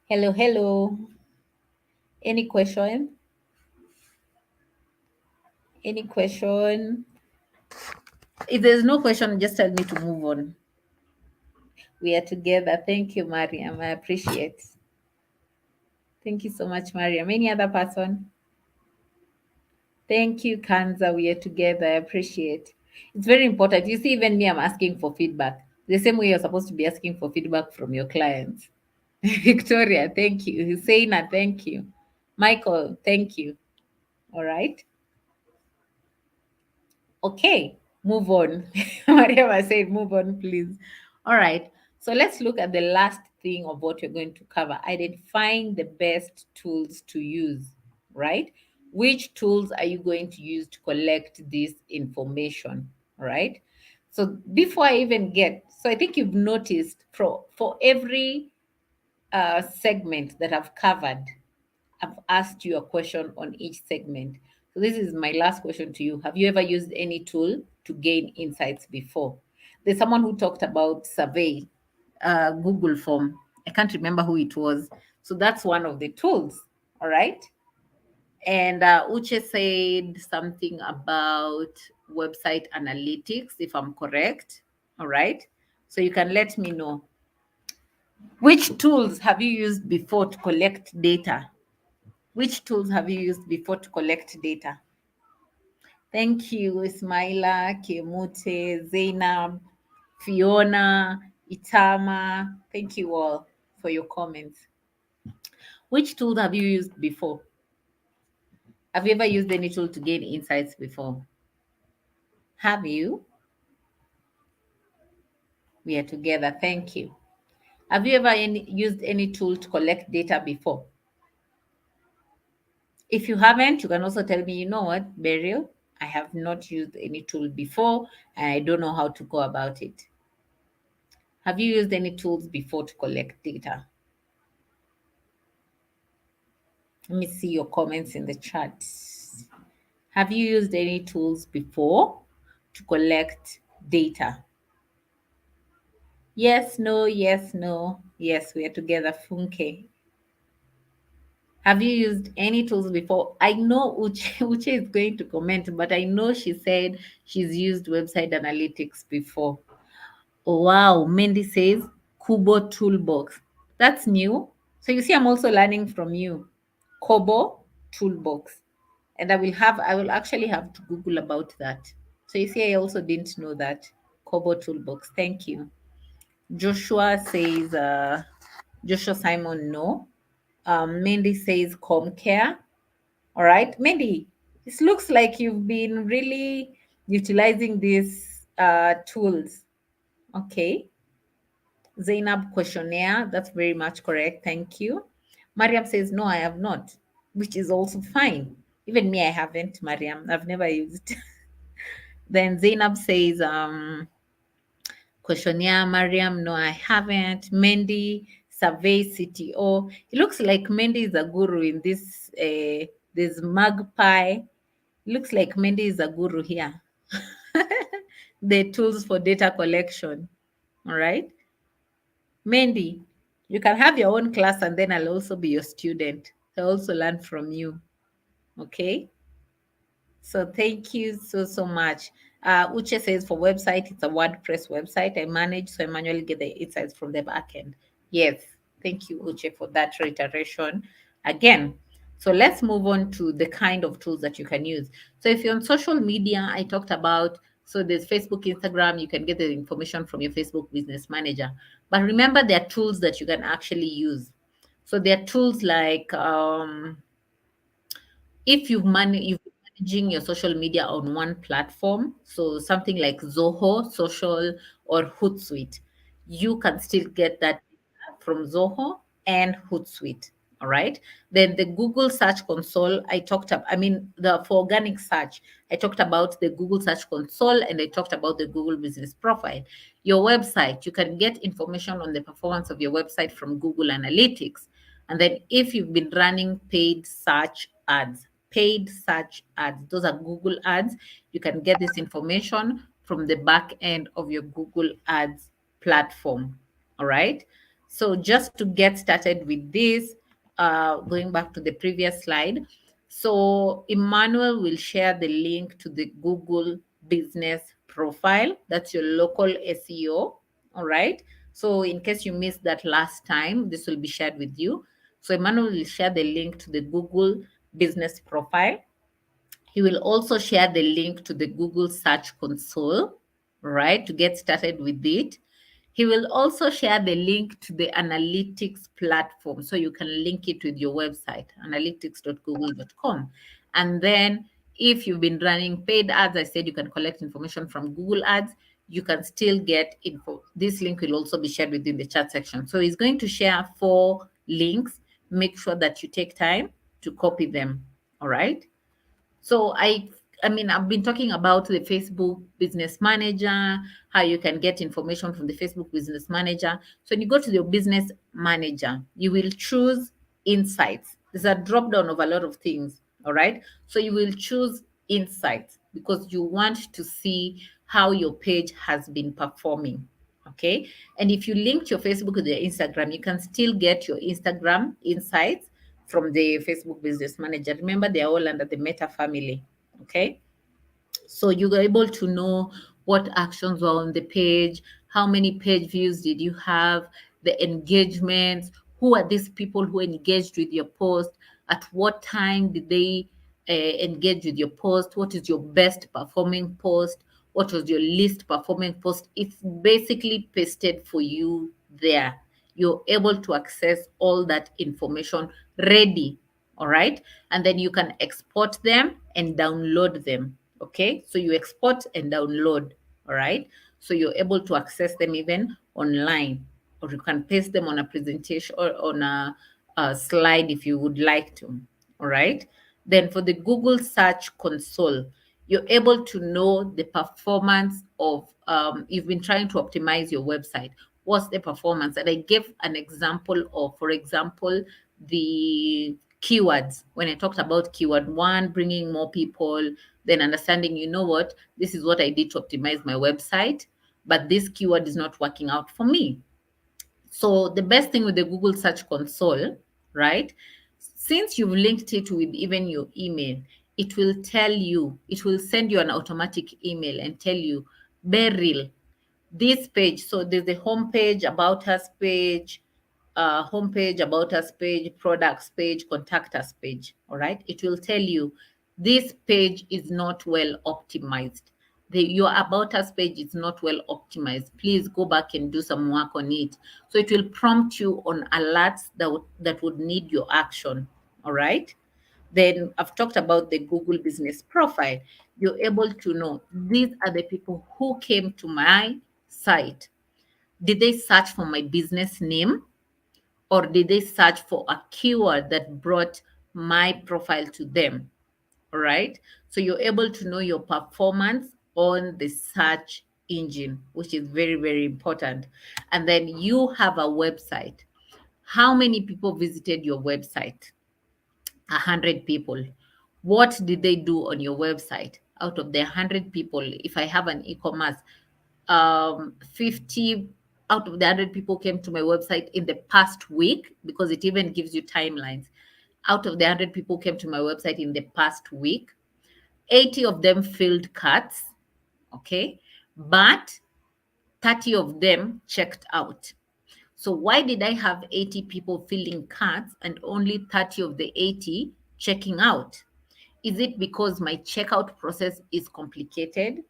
Hello, hello. Any question? Any question? If there's no question, just tell me to move on. We are together. Thank you, Mariam. I appreciate. Thank you so much, Mariam. Any other person? Thank you, Kanza. We are together. I appreciate. It's very important. You see, even me, I'm asking for feedback. The same way you're supposed to be asking for feedback from your clients. Victoria, thank you. Husaina, thank you. Michael, thank you. All right. Okay, move on. Whatever I said, move on, please. All right. So let's look at the last thing of what you're going to cover, identifying the best tools to use, right? Which tools are you going to use to collect this information, right? So before I even get, so I think you've noticed for every segment that I've covered, I've asked you a question on each segment. So this is my last question to you. Have you ever used any tool to gain insights before? There's someone who talked about survey, Google form. I can't remember who it was. So that's one of the tools. All right. And Uche said something about website analytics, if I'm correct. All right. So you can let me know. Which tools have you used before to collect data? Which tools have you used before to collect data? Thank you, Ismaila, Kemute, Zainab, Fiona, Itama. Thank you all for your comments. Which tool have you used before? Have you ever used any tool to gain insights before? Have you? We are together. Thank you. Have you ever used any tool to collect data before? If you haven't, you can also tell me, you know what, Beryl, I have not used any tool before and I don't know how to go about it. Have you used any tools before to collect data? Let me see your comments in the chat. Have you used any tools before to collect data? Yes, no, yes, no. Yes, we are together, Funke. Have you used any tools before? I know Uche, Uche is going to comment, but I know she said she's used website analytics before. Oh, wow. Mendy says Kubo Toolbox. That's new. So you see, I'm also learning from you. Kobo Toolbox. And I will actually have to Google about that. So you see, I also didn't know that. Kobo Toolbox. Thank you. Joshua says, Joshua Simon, no. Mindy says Comcare. All right, Mindy, this looks like you've been really utilizing these tools. Okay. Zainab questionnaire. That's very much correct. Thank you. Mariam says, no, I have not, which is also fine. Even me, I haven't, Mariam. I've never used. Then Zainab says, questionnaire, Mariam, no, I haven't. Mendy, survey CTO. It looks like Mendy is a guru in this magpie. Looks like Mendy is a guru here. The tools for data collection. All right. Mendy, you can have your own class and then I'll also be your student. I'll also learn from you. Okay. So thank you so much. Uche says for website, it's a WordPress website I manage, so I manually get the insights from the backend. Yes, thank you, Uche, for that reiteration again. So let's move on to the kind of tools that you can use. So if you're on social media, I talked about, so there's Facebook, Instagram, you can get the information from your Facebook Business Manager. But remember, there are tools that you can actually use. So there are tools like if you've been managing your social media on one platform, so something like Zoho Social or Hootsuite, you can still get that from Zoho and Hootsuite. All right. Then the Google Search Console, the for organic search, I talked about the Google Search Console and I talked about the Google Business Profile. Your website, you can get information on the performance of your website from Google Analytics. And then if you've been running paid search ads, those are Google ads, you can get this information from the back end of your Google Ads platform. All right. So just to get started with this, going back to the previous slide. So Emmanuel will share the link to the Google Business Profile. That's your local SEO. All right. So in case you missed that last time, this will be shared with you. So Emmanuel will share the link to the Google Business Profile. He will also share the link to the Google Search Console, right, to get started with it. He will also share the link to the analytics platform so you can link it with your website, analytics.google.com. And then if you've been running paid ads, I said you can collect information from Google Ads. You can still get info. This link will also be shared within the chat section. So he's going to share 4 links. Make sure that you take time to copy them. All right. So I've been talking about the Facebook Business Manager, how you can get information from the Facebook Business Manager. So when you go to your Business Manager, you will choose Insights. There's a drop down of a lot of things. All right. So you will choose Insights because you want to see how your page has been performing. Okay. And if you linked your Facebook with your Instagram, you can still get your Instagram insights from the Facebook Business Manager. Remember, they are all under the Meta family. Okay. So you were able to know what actions were on the page, how many page views did you have, the engagements. Who are these people who engaged with your post? At what time did they engage with your post? What is your best performing post? What was your least performing post? It's basically pasted for you there. You're able to access all that information ready. All right. And then you can export them and download them. Okay. So you export and download. All right. So you're able to access them even online, or you can paste them on a presentation or on a slide if you would like to. All right. Then for the Google Search Console, you're able to know the performance of, you've been trying to optimize your website. What's the performance? And I gave an example of, for example, the keywords. When I talked about keyword one, bringing more people, then understanding, you know what, this is what I did to optimize my website, but this keyword is not working out for me. So the best thing with the Google Search Console, right? Since you've linked it with even your email, it will tell you, it will send you an automatic email and tell you, Beryl, this page. So there's the home page, about us page, homepage, about us page, products page, contact us page. All right. It will tell you this page is not well optimized. Your about us page is not well optimized. Please go back and do some work on it. So it will prompt you on alerts that would need your action. All right. Then I've talked about the Google business profile. You're able to know these are the people who came to my site. Did they search for my business name, or did they search for a keyword that brought my profile to them? All right. So you're able to know your performance on the search engine, which is very, very important. And then you have a website. How many people visited your website? 100 people. What did they do on your website? Out of the 100 people, if I have an e-commerce, 50 out of the 100 people came to my website in the past week, because it even gives you timelines. Out of the 100 people came to my website in the past week, 80 of them filled carts, okay, but 30 of them checked out. So why did I have 80 people filling carts and only 30 of the 80 checking out? Is it because my checkout process is complicated?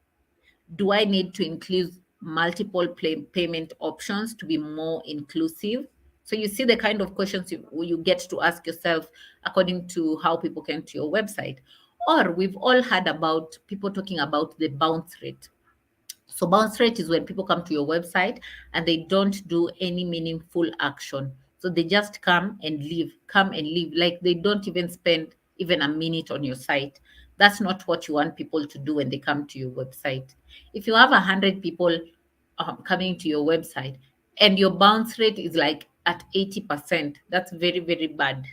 Do I need to include multiple payment options to be more inclusive? So you see the kind of questions you get to ask yourself according to how people came to your website. Or we've all heard about people talking about the bounce rate. So bounce rate is when people come to your website and they don't do any meaningful action. So they just come and leave, like they don't even spend even a minute on your site. That's not what you want people to do when they come to your website. If you have 100 people coming to your website and your bounce rate is like at 80%, that's very, very bad.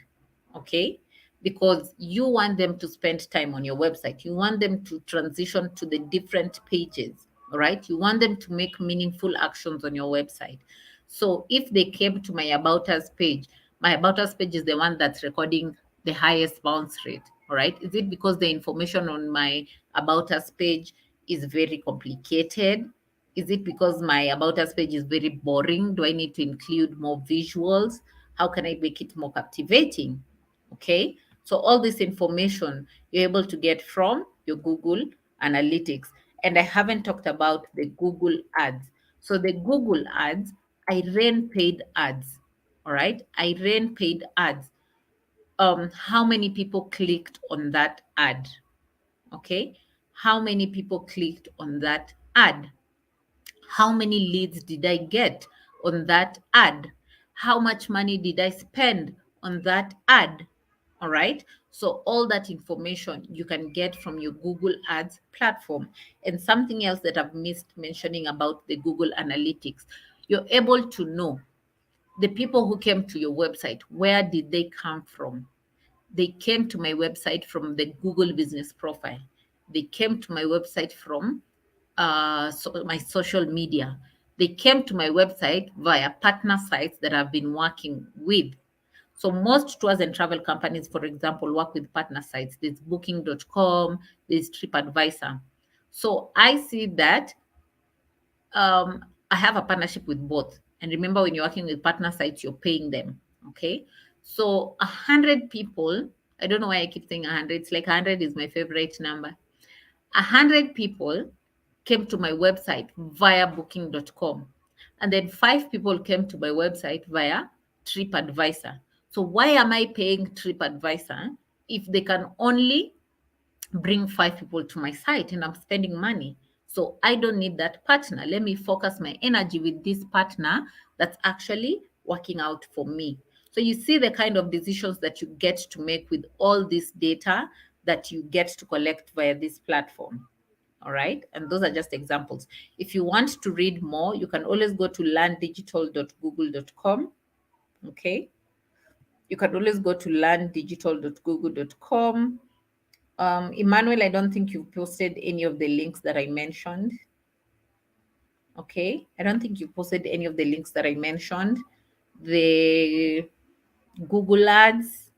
Okay, because you want them to spend time on your website. You want them to transition to the different pages, all right? You want them to make meaningful actions on your website. So if they came to my About Us page, my About Us page is the one that's recording the highest bounce rate, all right? Is it because the information on my About Us page is very complicated? Is it because my About Us page is very boring? Do I need to include more visuals? How can I make it more captivating? Okay. So all this information you're able to get from your Google Analytics. And I haven't talked about the Google ads. So the Google ads, I ran paid ads. All right. I ran paid ads. How many people clicked on that ad? Okay. How many people clicked on that ad? How many leads did I get on that ad? How much money did I spend on that ad? All right. So all that information you can get from your Google Ads platform. And something else that I've missed mentioning about the Google Analytics, you're able to know the people who came to your website, where did they come from? They came to my website from the Google business profile. They came to my website from my social media. They came to my website via partner sites that I've been working with. So most tours and travel companies, for example, work with partner sites. There's booking.com, there's TripAdvisor. So I see that I have a partnership with both. And remember, when you're working with partner sites, you're paying them. Okay. So 100 people, I don't know why I keep saying 100. It's like 100 is my favorite number. 100 people came to my website via booking.com. And then 5 people came to my website via TripAdvisor. So why am I paying TripAdvisor if they can only bring 5 people to my site and I'm spending money? So I don't need that partner. Let me focus my energy with this partner that's actually working out for me. So you see the kind of decisions that you get to make with all this data that you get to collect via this platform. All right. And those are just examples. If you want to read more, you can always go to learndigital.google.com. Okay. You can always go to learndigital.google.com. Emmanuel, I don't think you've posted any of the links that I mentioned. Okay. I don't think you posted any of the links that I mentioned. The Google Ads,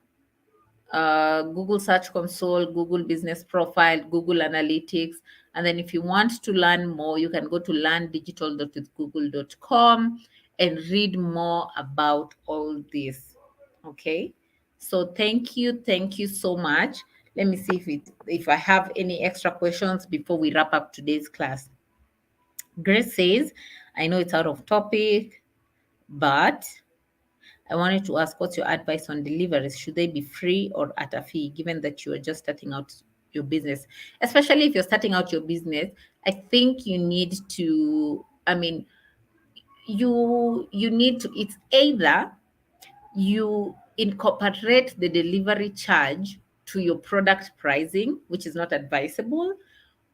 Google Search Console, Google Business Profile, Google Analytics. And then if you want to learn more, you can go to learndigital.google.com and read more about all this. Okay. So thank you so much. Let me see if I have any extra questions before we wrap up today's class. Grace says, I know it's out of topic, but I wanted to ask, what's your advice on deliveries? Should they be free or at a fee, given that you are just starting out your business? Especially if you're starting out your business, I think you need to, I mean, you need to, it's either you incorporate the delivery charge to your product pricing, which is not advisable,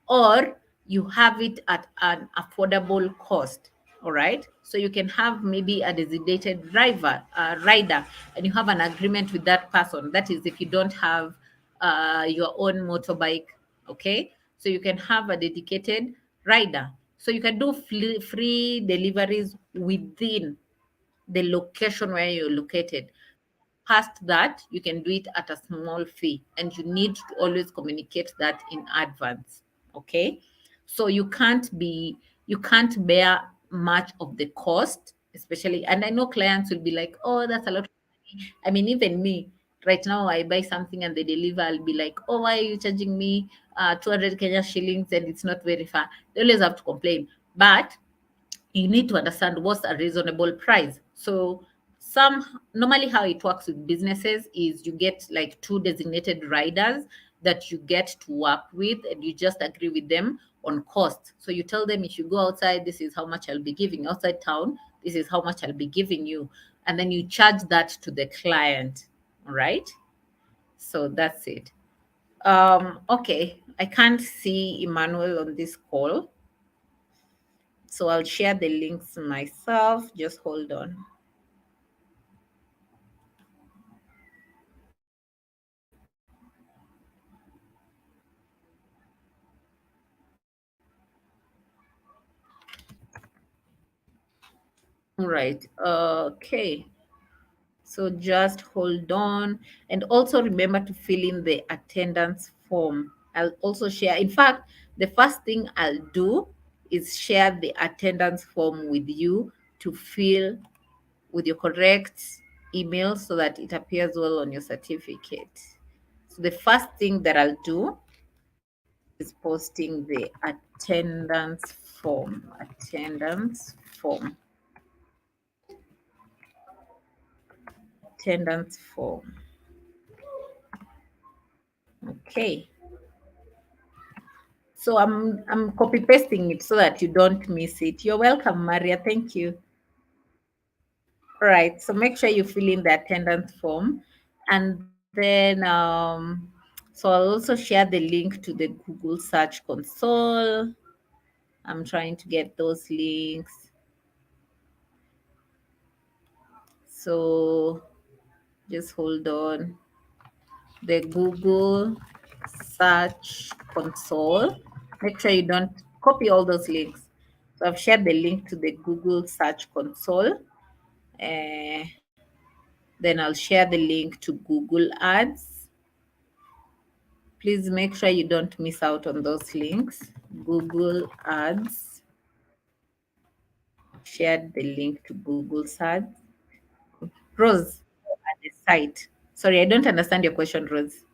or you have it at an affordable cost. All right. So you can have maybe a designated rider, and you have an agreement with that person. That is, if you don't have your own motorbike. Okay. So you can have a dedicated rider. So you can do free deliveries within the location where you're located. Past that, you can do it at a small fee, and you need to always communicate that in advance. Okay. So you can't bear much of the cost, especially, and I know clients will be like, oh, that's a lot of money. I mean, even me right now, I buy something and they deliver, I'll be like, oh, why are you charging me 200 Kenya shillings and it's not very far? They always have to complain. But you need to understand what's a reasonable price. So some normally how it works with businesses is you get like two designated riders that you get to work with, and you just agree with them on cost. So you tell them, if you go outside, this is how much I'll be giving. Outside town, this is how much I'll be giving you. And then you charge that to the client. All right. So that's it. Okay. I can't see Emmanuel on this call. So I'll share the links myself. Just hold on. All right. Okay. So just hold on. And also remember to fill in the attendance form. I'll also share. In fact, the first thing I'll do is share the attendance form with you to fill with your correct email so that it appears well on your certificate. So the first thing that I'll do is posting the attendance form. Attendance form. Attendance form. Okay. So I'm copy pasting it so that you don't miss it. You're welcome, Maria. Thank you. All right. So make sure you fill in the attendance form, and then so I'll also share the link to the Google Search Console. I'm trying to get those links. So just hold on. The Google Search Console. Make sure you don't copy all those links. So I've shared the link to the Google Search Console. Uh, then I'll share the link to Google Ads. Please make sure you don't miss out on those links. Google Ads. shared the link to Google search. Rose, at the site. Sorry, I don't understand your question, Rose.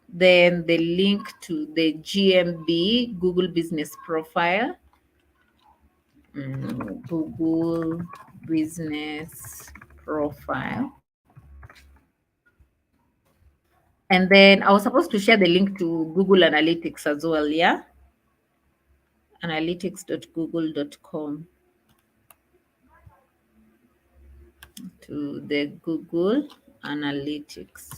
Then the link to the GMB Google Business Profile. Google Business Profile. And then I was supposed to share the link to Google Analytics as well, yeah? Analytics.google.com to the Google Analytics.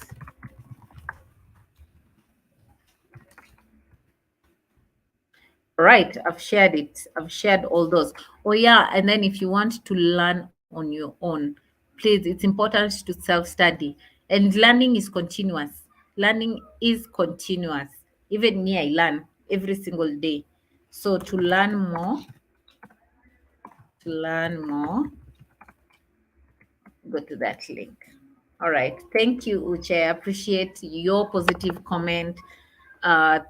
Right, I've shared it. I've shared all those. Oh, yeah. And then if you want to learn on your own, please, it's important to self study. And learning is continuous. Learning is continuous. Even me, I learn every single day. So to learn more, go to that link. All right. Thank you, Uche. I appreciate your positive comment.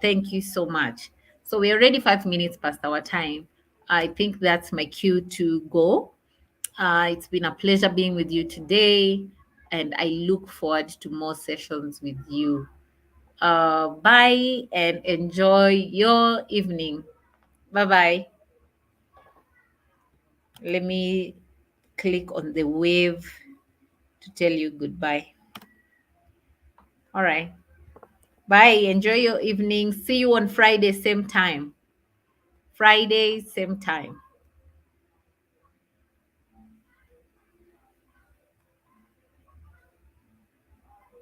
Thank you so much. So we're already 5 minutes past our time. I think that's my cue to go. It's been a pleasure being with you today, and I look forward to more sessions with you. Bye and enjoy your evening. Bye bye. Let me click on the wave to tell you goodbye. All right. Bye. Enjoy your evening. See you on Friday, same time. Friday, same time.